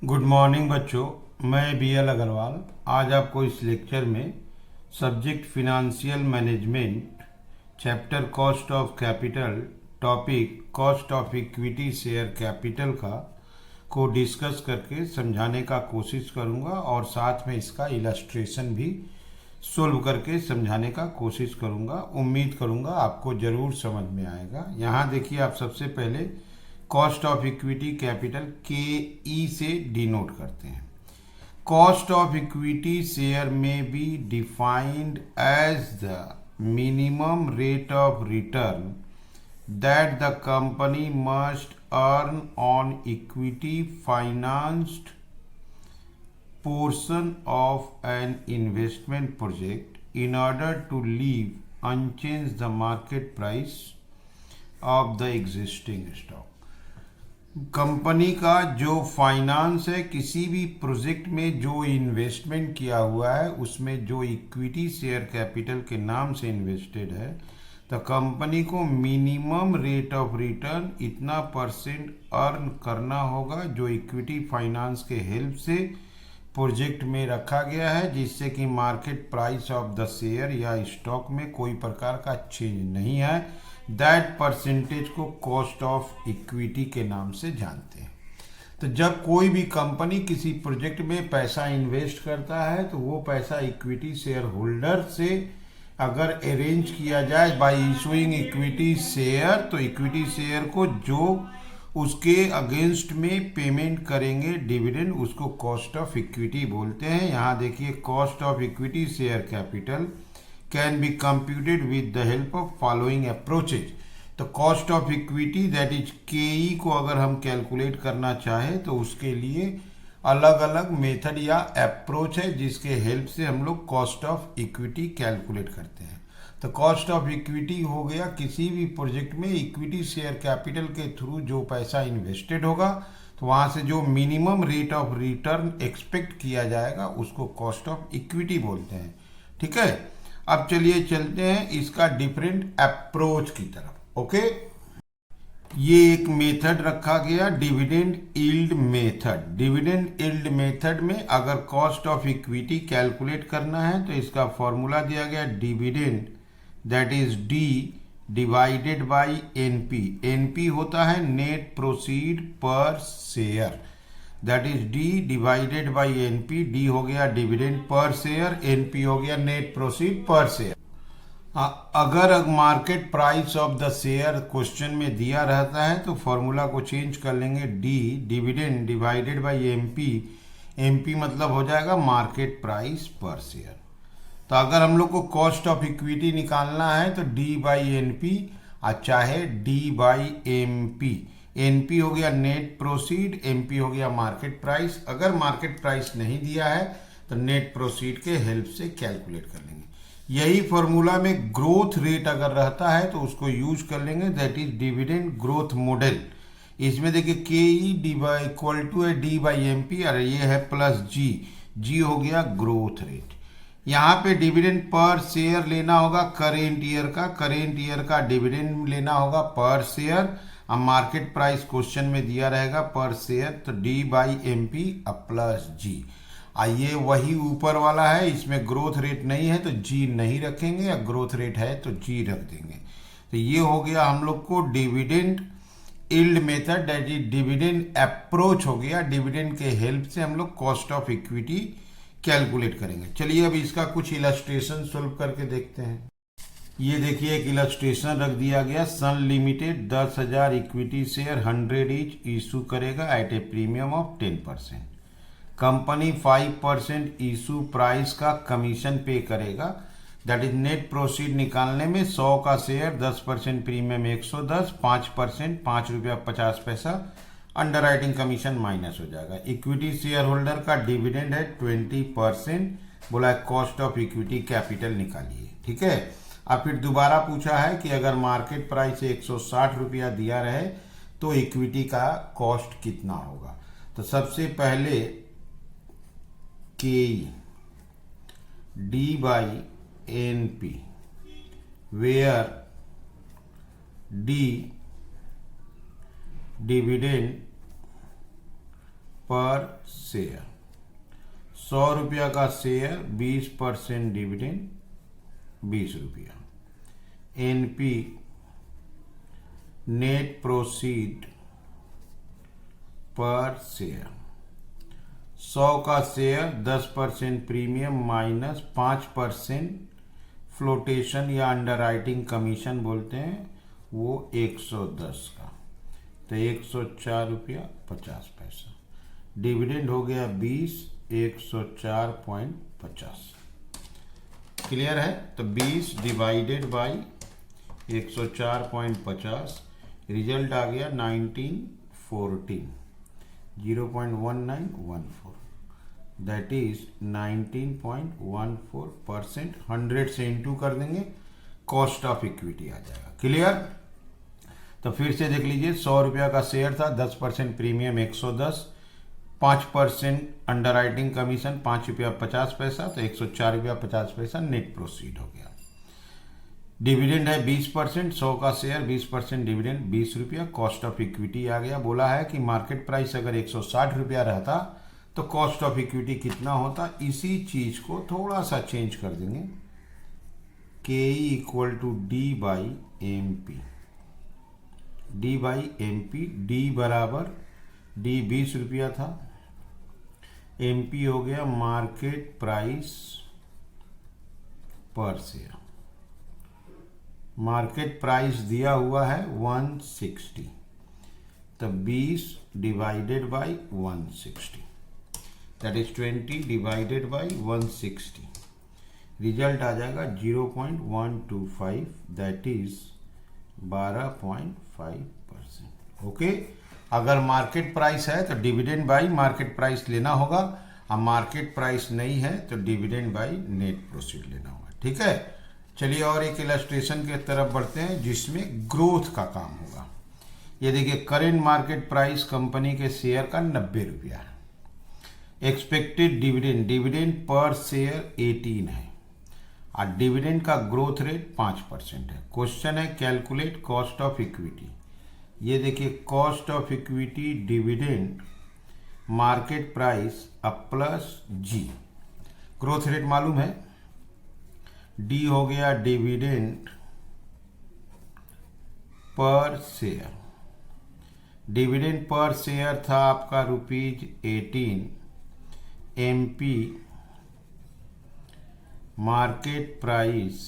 Good morning बच्चों। मैं BL. Agarwal आज आपको इस लेक्चर में subject financial management, chapter cost of capital, topic cost of equity share capital को डिस्कस करके समझाने का कोशिश करूंगा और साथ में इसका इलस्ट्रेशन भी सोल्व करके समझाने का कोशिश करूंगा। उम्मीद करूंगा आपको ज़रूर समझ में आएगा। यहाँ देखिए, आप सबसे पहले कॉस्ट ऑफ इक्विटी कैपिटल के ई से डिनोट करते हैं। कॉस्ट ऑफ इक्विटी शेयर में be defined as the minimum rate of return that the company must earn on equity financed portion of an investment project in order to leave unchanged the market price of the existing stock। Company का जो finance है, किसी भी project में जो investment किया हुआ है उसमें जो इक्विटी शेयर कैपिटल के नाम से इन्वेस्टेड है, तो कंपनी को मिनिमम रेट ऑफ रिटर्न इतना परसेंट अर्न करना होगा जो इक्विटी फाइनेंस के हेल्प से प्रोजेक्ट में रखा गया है, जिससे कि market price of the share या स्टॉक में कोई प्रकार का चेंज नहीं है। दैट परसेंटेज को कॉस्ट ऑफ इक्विटी के नाम से जानते हैं। तो जब कोई भी कंपनी किसी प्रोजेक्ट में पैसा इन्वेस्ट करता है तो वो पैसा इक्विटी शेयर होल्डर से अगर अरेंज किया जाए बाय इशूइंग इक्विटी शेयर, तो इक्विटी शेयर को जो उसके अगेंस्ट में पेमेंट करेंगे डिविडेंड, उसको कॉस्ट ऑफ इक्विटी बोलते हैं। यहाँ देखिए, cost of equity share capital can be computed with the help of following approaches. तो cost of equity that is के को अगर हम कैलकुलेट करना चाहें तो उसके लिए अलग अलग मेथड या अप्रोच है जिसके हेल्प से हम लोग कॉस्ट ऑफ इक्विटी कैलकुलेट करते हैं। तो कॉस्ट ऑफ इक्विटी हो गया किसी भी प्रोजेक्ट में इक्विटी शेयर कैपिटल के थ्रू जो पैसा इन्वेस्टेड होगा, तो वहाँ से जो minimum rate of return expect किया जाएगा उसको कॉस्ट ऑफ इक्विटी बोलते हैं। ठीक है, अब चलिए चलते हैं इसका डिफरेंट अप्रोच की तरफ। ओके, ये एक मेथड रखा गया, dividend yield method. Dividend yield method में अगर कॉस्ट ऑफ इक्विटी कैलकुलेट करना है तो इसका फॉर्मूला दिया गया dividend that is D divided by NP. NP होता है net proceed per share, that is D divided by NP. D हो गया डिविडेंड पर शेयर, एनपी हो गया नेट प्रोसीड पर शेयर। अगर market price of the share question में दिया रहता है तो फॉर्मूला को चेंज कर लेंगे, D dividend divided by MP. MP मतलब हो जाएगा मार्केट प्राइस पर शेयर। तो अगर हम लोग को कॉस्ट ऑफ इक्विटी निकालना है तो डी बाई एन पी और चाहे D by M P. N P हो गया नेट प्रोसीड, एम पी हो गया मार्केट प्राइस। अगर मार्केट प्राइस नहीं दिया है तो नेट प्रोसीड के हेल्प से कैलकुलेट कर लेंगे। यही फॉर्मूला में ग्रोथ रेट अगर रहता है तो उसको यूज कर लेंगे, that is dividend growth model. इसमें देखिए K E D by equal to है डी बाई एम पी और ये है प्लस जी। जी हो गया ग्रोथ रेट। यहाँ पे डिविडेंड पर शेयर लेना होगा करेंट ईयर का, करेंट ईयर का डिविडेंड लेना होगा पर शेयर। अब मार्केट प्राइस क्वेश्चन में दिया रहेगा पर शेयर, तो D by M P plus G. ये वही ऊपर वाला है, इसमें ग्रोथ रेट नहीं है तो जी नहीं रखेंगे, या ग्रोथ रेट है तो जी रख देंगे। तो ये हो गया हम लोग को dividend yield method, that is dividend approach हो गया। डिविडेंड के हेल्प से हम लोग कॉस्ट ऑफ इक्विटी कैलकुलेट करेंगे। चलिए अब इसका कुछ इलस्ट्रेशन सोल्व करके देखते हैं। ये देखिए एक इलस्ट्रेशन रख दिया गया। Sun limited 10,000 equity share 100 each issue करेगा at a premium of 10%। Company 5% issue price का कमीशन पे करेगा, दैट इज नेट प्रोसीड निकालने में 100 का शेयर 10% प्रीमियम 110, 5% 5 रुपया 50 पैसा, अंडर राइटिंग कमीशन माइनस हो जाएगा। इक्विटी शेयर होल्डर का डिविडेंड है 20%, बोला कॉस्ट ऑफ इक्विटी कैपिटल निकालिए। ठीक है, अब फिर दोबारा पूछा है कि अगर मार्केट प्राइस 160 रुपया दिया रहे तो इक्विटी का कॉस्ट कितना होगा। तो सबसे पहले K D by N P, where D dividend per share. 100 रुपया का शेयर, 20% डिविडेंड 20 रुपया। NP net proceed per share. 100 का शेयर 10% प्रीमियम माइनस 5% फ्लोटेशन या अंडरराइटिंग कमीशन बोलते हैं, वो 110 का, तो 104 रुपया 50 पैसा। डिविडेंड हो गया 20, 104.50। क्लियर है? तो 20 डिवाइडेड बाई 104.50, रिजल्ट आ गया 1914, 0.1914, दैट इज 19.14%। 100 से इंटू कर देंगे, कॉस्ट ऑफ इक्विटी आ जाएगा। क्लियर? तो फिर से देख लीजिए, 100 रुपया का शेयर था, 10% प्रीमियम 110, 5% अंडरराइटिंग कमीशन 5 रुपया 50 पैसा, तो 104 रुपया 50 पैसा नेट प्रोसीड हो गया। डिविडेंड है 20%, 100 का शेयर 20% डिविडेंड 20 रुपया, कॉस्ट ऑफ इक्विटी आ गया। बोला है कि मार्केट प्राइस अगर 160 रुपया रहता तो कॉस्ट ऑफ इक्विटी कितना होता। इसी चीज को थोड़ा सा चेंज कर देंगे, K equal to D by M P. D by M P, D बराबर, डी 20 रुपया था, एम पी हो गया मार्केट प्राइस पर शेयर। मार्केट प्राइस दिया हुआ है 160, तो 20 divided by 160, that is 20 divided by 160, result आ जाएगा 0.125, दैट इज 12.5%। ओके, अगर मार्केट प्राइस है तो डिविडेंड बाई मार्केट प्राइस लेना होगा, और मार्केट प्राइस नहीं है तो डिविडेंड बाई नेट प्रोसीड लेना होगा। ठीक है, चलिए और एक इलस्ट्रेशन की तरफ बढ़ते हैं जिसमें ग्रोथ का काम होगा। ये देखिए, करेंट मार्केट प्राइस कंपनी के शेयर का 90 रुपया है। Expected dividend, dividend per share 18 है, और डिविडेंड का ग्रोथ रेट 5% है। क्वेश्चन है कैलकुलेट कॉस्ट ऑफ इक्विटी। ये देखिए, cost of equity dividend market price अब प्लस जी, ग्रोथ रेट मालूम है, डी हो गया dividend per share. Dividend per share था आपका ₹18, एमपी मार्केट प्राइस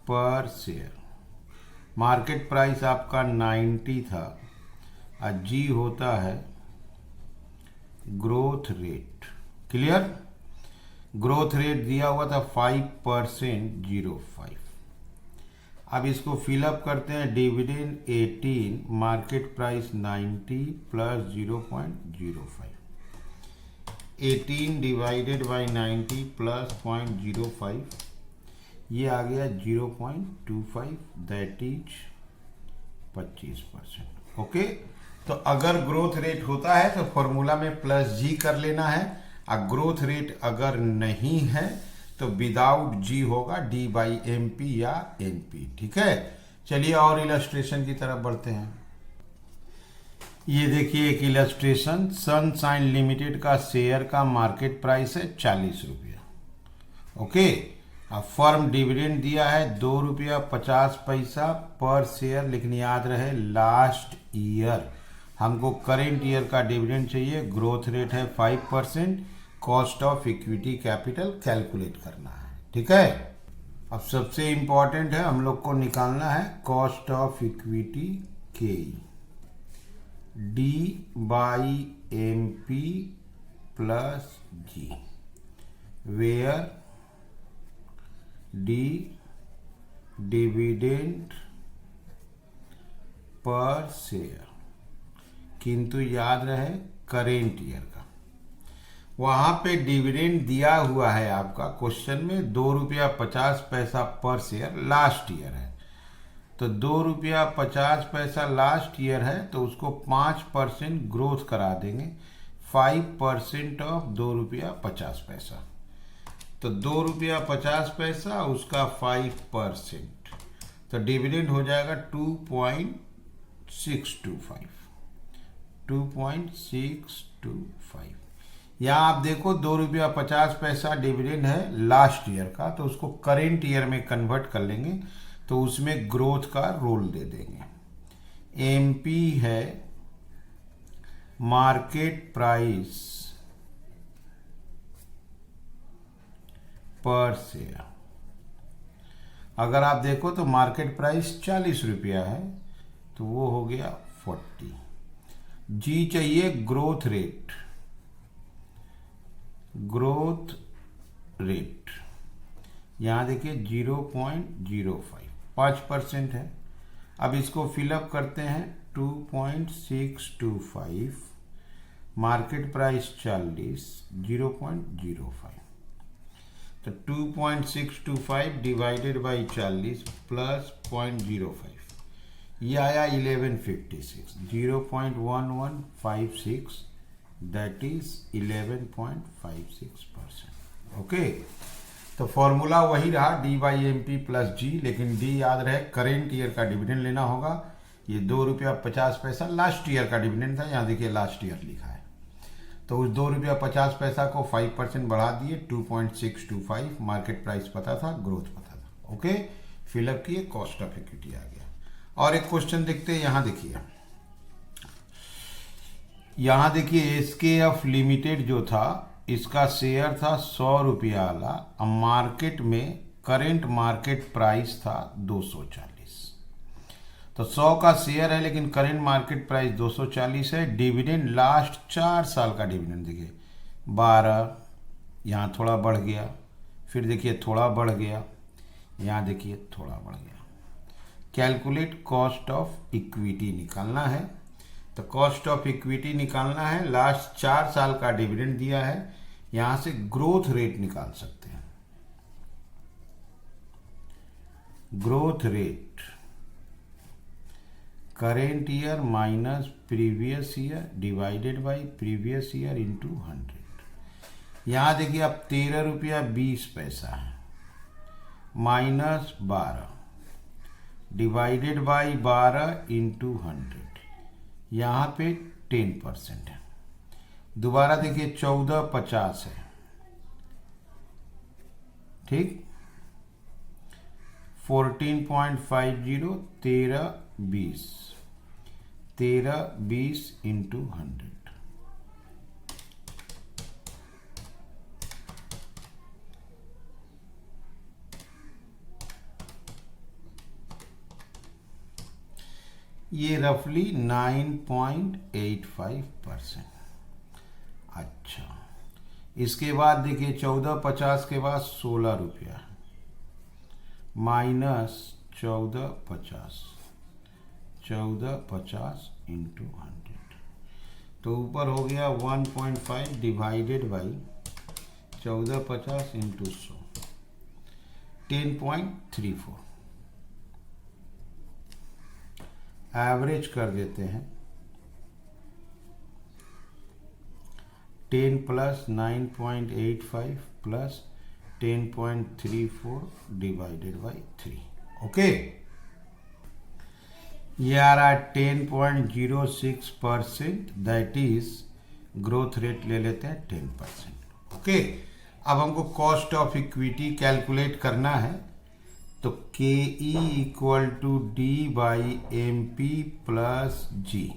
पर शेयर। मार्केट प्राइस आपका 90 था, और जी होता है growth rate. Clear? Growth rate दिया हुआ था 5%, 05। अब इसको फिलअप करते हैं, dividend 18, market price 90 plus 0.05, 18 divided by 90 plus 0.05, ये आ गया 0.25, दैट इज 25%। ओके, तो अगर ग्रोथ रेट होता है तो फॉर्मूला में प्लस जी कर लेना है, और ग्रोथ रेट अगर नहीं है तो विदाउट जी होगा डी बाई एम पी या एन पी। ठीक है, चलिए और इलस्ट्रेशन की तरफ बढ़ते हैं। ये देखिए एक इलस्ट्रेशन, सनशाइन लिमिटेड का शेयर का मार्केट प्राइस है 40 रुपया। ओके, अब फर्म डिविडेंड दिया है 2 रुपया 50 पैसा पर शेयर, लेकिन याद रहे लास्ट ईयर, हमको करेंट ईयर का डिविडेंड चाहिए। ग्रोथ रेट है 5%, cost of equity capital calculate करना है। ठीक है, अब सबसे इंपॉर्टेंट है, हम लोग को निकालना है cost of equity K, D by M P plus G, where D dividend per share, किंतु याद रहे करेंट ईयर का। वहां पे डिविडेंड दिया हुआ है आपका क्वेश्चन में 2 रुपया 50 पैसा पर शेयर, लास्ट ईयर है, तो 2 रुपया 50 पैसा लास्ट ईयर है, तो उसको 5% ग्रोथ करा देंगे, 5% ऑफ 2 रुपया 50 पैसा, तो 2 रुपया 50 पैसा उसका 5%, तो डिविडेंड हो जाएगा 2.625, 2.625। यहाँ आप देखो 2 रुपया 50 पैसा डिविडेंड है लास्ट ईयर का, तो उसको करेंट ईयर में कन्वर्ट कर लेंगे तो उसमें ग्रोथ का रोल दे देंगे। एमपी है मार्केट प्राइस पर शेयर। अगर आप देखो तो मार्केट प्राइस 40 रुपया है, तो वो हो गया 40। जी चाहिए ग्रोथ रेट, ग्रोथ रेट यहाँ देखिए 0.05, 5% है। अब इसको फिलअप करते हैं 2.625, मार्केट प्राइस 40, 0.05, तो 2.625 डिवाइडेड बाई 40 प्लस 0.05, ये आया 1156, 0.1156, दैट इज 11.56%। ओके, तो फॉर्मूला वही रहा D by M P plus G, लेकिन डी याद रहे करेंट ईयर का डिविडेंड लेना होगा। ये 2 रुपया 50 पैसा लास्ट ईयर का डिविडेंड था, यहाँ देखिए लास्ट ईयर लिखा है, तो उस 2 रुपया 50 पैसा को 5% बढ़ा दिए, 2.625, मार्केट प्राइस पता था, ग्रोथ पता था। ओके, फिलअप किए, कॉस्ट ऑफ इक्विटी आ गया। और एक क्वेश्चन देखते हैं, यहाँ देखिए, यहाँ देखिए एसकेएफ लिमिटेड जो था, इसका शेयर था 100 रुपया वाला, अब मार्केट में करेंट मार्केट प्राइस था 240, तो 100 का शेयर है लेकिन करेंट मार्केट प्राइस 240 है। डिविडेंड लास्ट 4 साल का डिविडेंड देखिए 12, यहाँ थोड़ा बढ़ गया, फिर देखिए थोड़ा बढ़ गया, यहाँ देखिए थोड़ा बढ़ गया। कैलकुलेट कॉस्ट ऑफ इक्विटी निकालना है, तो कॉस्ट ऑफ इक्विटी निकालना है, लास्ट 4 साल का डिविडेंड दिया है, यहां से ग्रोथ रेट निकाल सकते हैं। Growth rate current year minus previous year divided by previous year into 100। यहां देखिए अब 13 रुपया 20 पैसा है, माइनस 12 डिवाइडेड बाई 12 इंटू 100, यहाँ पे 10% है। दोबारा देखिए 1450 है, ठीक, 14.50, 1320 इंटू 100, ये रफली 9.85%। अच्छा, इसके बाद देखिए 1450 के बाद 16 रुपया माइनस 1450 इंटू 100, तो ऊपर हो गया 1.5 डिवाइडेड बाई 1450 इंटू 100, 10.34। एवरेज कर देते हैं, 10 plus 9.85 plus 10.34 divided by 3। Okay, ये आ रहा है 10.06%, दैट इज ग्रोथ रेट ले लेते हैं 10%। ओके, अब हमको कॉस्ट ऑफ इक्विटी कैलकुलेट करना है, तो K E equal to D by M P plus G,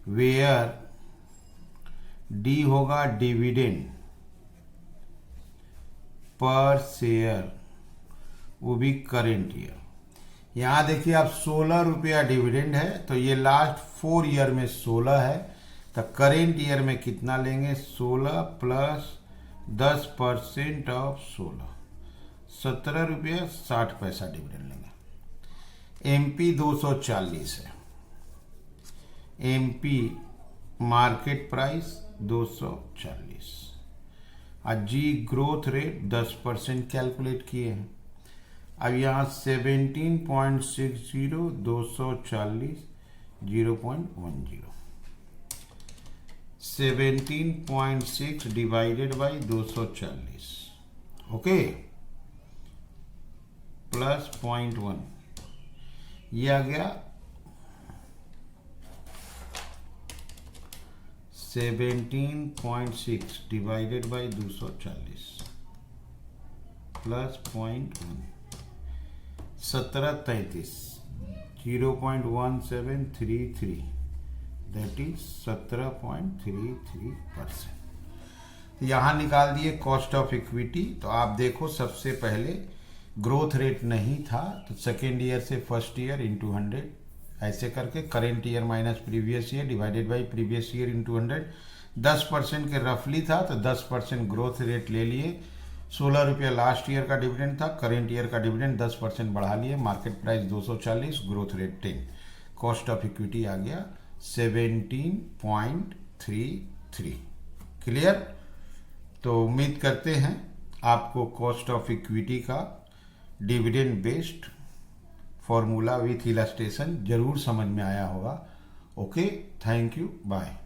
where D होगा डिविडेंड पर शेयर, वो भी करेंट ईयर। यहाँ देखिए आप 16 रुपया डिविडेंड है, तो ये लास्ट 4 ईयर में 16 है, तो करेंट ईयर में कितना लेंगे, 16 प्लस 10% ऑफ 16, 17 रुपया 60 पैसा डिविडेंड लेंगे। एमपी 240 है, एमपी मार्केट प्राइस 240, और जी ग्रोथ रेट 10% कैलकुलेट किए हैं। अब यहाँ 17.60, 240, 0.10, 17.6 डिवाइडेड बाई 240, ओके, प्लस 0.1, ये आ गया 17.6 divided by 240 plus 0.1 1733 0.1733 that is 17.33%। यहाँ निकाल दिए कॉस्ट ऑफ इक्विटी। तो आप देखो सबसे पहले ग्रोथ रेट नहीं था तो सेकेंड ईयर से फर्स्ट ईयर इंटू 100 ऐसे करके current year minus previous year divided by previous year into 100 10% के रफली था तो 10% ग्रोथ रेट ले लिए। 16 रुपया लास्ट ईयर का डिविडेंड था, करेंट ईयर का डिविडेंड 10% बढ़ा लिए, market price 240, growth rate 10, cost of equity आ गया 17.33। क्लियर? तो उम्मीद करते हैं आपको कॉस्ट ऑफ इक्विटी का dividend based formula with illustration जरूर समझ में आया होगा। Okay, thank you, bye.